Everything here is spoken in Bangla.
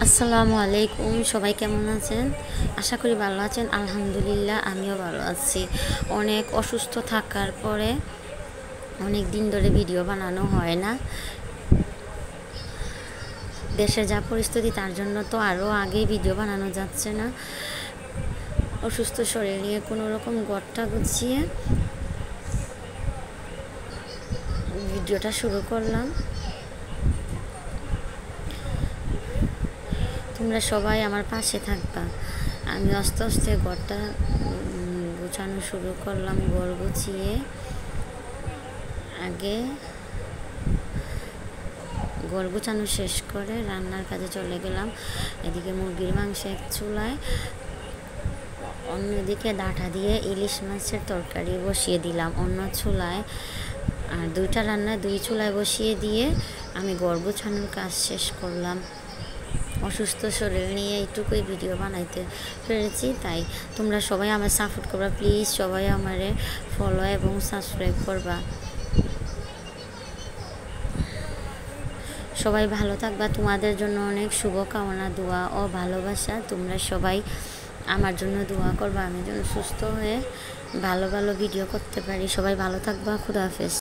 আসসালামু আলাইকুম, সবাই কেমন আছেন? আশা করি ভালো আছেন। আলহামদুলিল্লাহ, আমিও ভালো আছি। অনেক অসুস্থ থাকার পরে অনেক দিন ধরে ভিডিও বানানো হয় না। দেশে যা পরিস্থিতি, তার জন্য তো আরও আগেই ভিডিও বানানো যাচ্ছে না। অসুস্থ শরীর নিয়ে কোনো রকম ঘরটা গুছিয়ে ভিডিওটা শুরু করলাম। তোমরা সবাই আমার পাশে থাকবা। আমি আস্তে আস্তে ঘরটা গোছানো শুরু করলাম। ঘর গুছিয়ে আগে ঘর গোছানো শেষ করে রান্নার কাজে চলে গেলাম। এদিকে মুরগির মাংস এক চুলায়, অন্যদিকে ডাঁটা দিয়ে ইলিশ মাছের তরকারি বসিয়ে দিলাম অন্য চুলায়। আর দুইটা রান্না দুই চুলায় বসিয়ে দিয়ে আমি ঘর গোছানোর কাজ শেষ করলাম। অসুস্থ শরীর নিয়ে এইটুকুই ভিডিও বানাইতে পেরেছি, তাই তোমরা সবাই আমার সাপোর্ট করবা। প্লিজ সবাই আমারে ফলো এবং সাবস্ক্রাইব করবা। সবাই ভালো থাকবা। তোমাদের জন্য অনেক শুভকামনা, দোয়া ও ভালোবাসা। তোমরা সবাই আমার জন্য দোয়া করবা, আমি যেন সুস্থ হয়ে ভালো ভালো ভিডিও করতে পারি। সবাই ভালো থাকবা। খুদা হাফেজ।